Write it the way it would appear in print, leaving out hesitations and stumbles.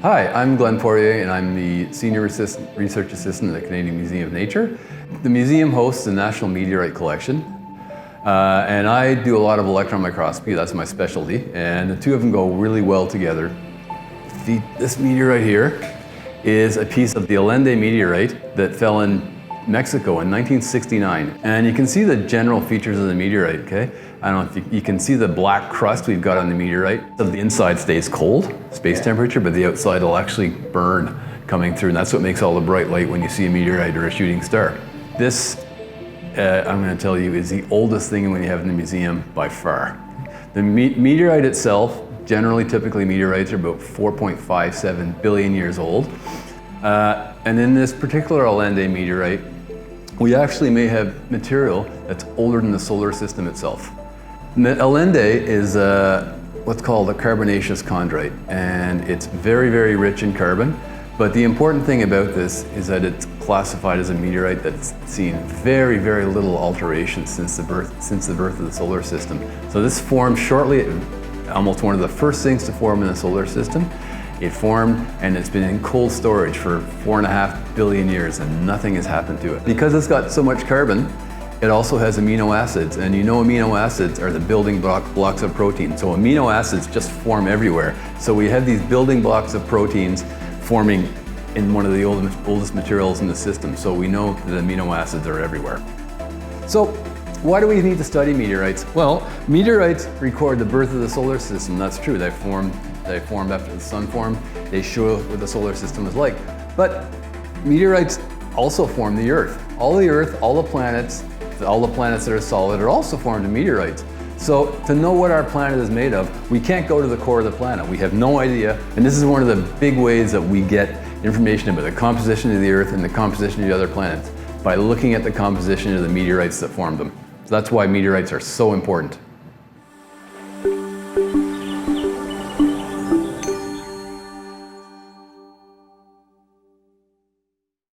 Hi, I'm Glenn Poirier and I'm the Senior Research Assistant at the Canadian Museum of Nature. The museum hosts the National Meteorite Collection and I do a lot of electron microscopy, that's my specialty, and the two of them go really well together. This meteorite here is a piece of the Allende Meteorite that fell in Mexico in 1969. And you can see the general features of the meteorite, okay? I don't know if you can see the black crust we've got on the meteorite. The inside stays cold, space temperature, but the outside will actually burn coming through, and that's what makes all the bright light when you see a meteorite or a shooting star. This, I'm going to tell you, is the oldest thing we have in the museum by far. The meteorite itself, typically meteorites are about 4.57 billion years old. And in this particular Allende meteorite, we actually may have material that's older than the solar system itself. Allende is what's called a Carbonaceouschondrite, and it's very, very rich in carbon. But the important thing about this is that it's classified as a meteorite that's seen very, very little alteration since the birth of the solar system. So this formed shortly, almost one of the first things to form in the solar system. It formed and it's been in cold storage for 4.5 billion years and nothing has happened to it. Because it's got so much carbon, it also has amino acids, and you know amino acids are the building blocks of protein. So amino acids just form everywhere. So we have these building blocks of proteins forming in one of the oldest materials in the system. So we know that amino acids are everywhere. So why do we need to study meteorites? Well, meteorites record the birth of the solar system. That's true. They formed after the sun formed. They show what the solar system is like. But meteorites also form the Earth. All the planets that are solid are also formed in meteorites. So to know what our planet is made of, we can't go to the core of the planet. We have no idea. And this is one of the big ways that we get information about the composition of the Earth and the composition of the other planets, by looking at the composition of the meteorites that formed them. So that's why meteorites are so important.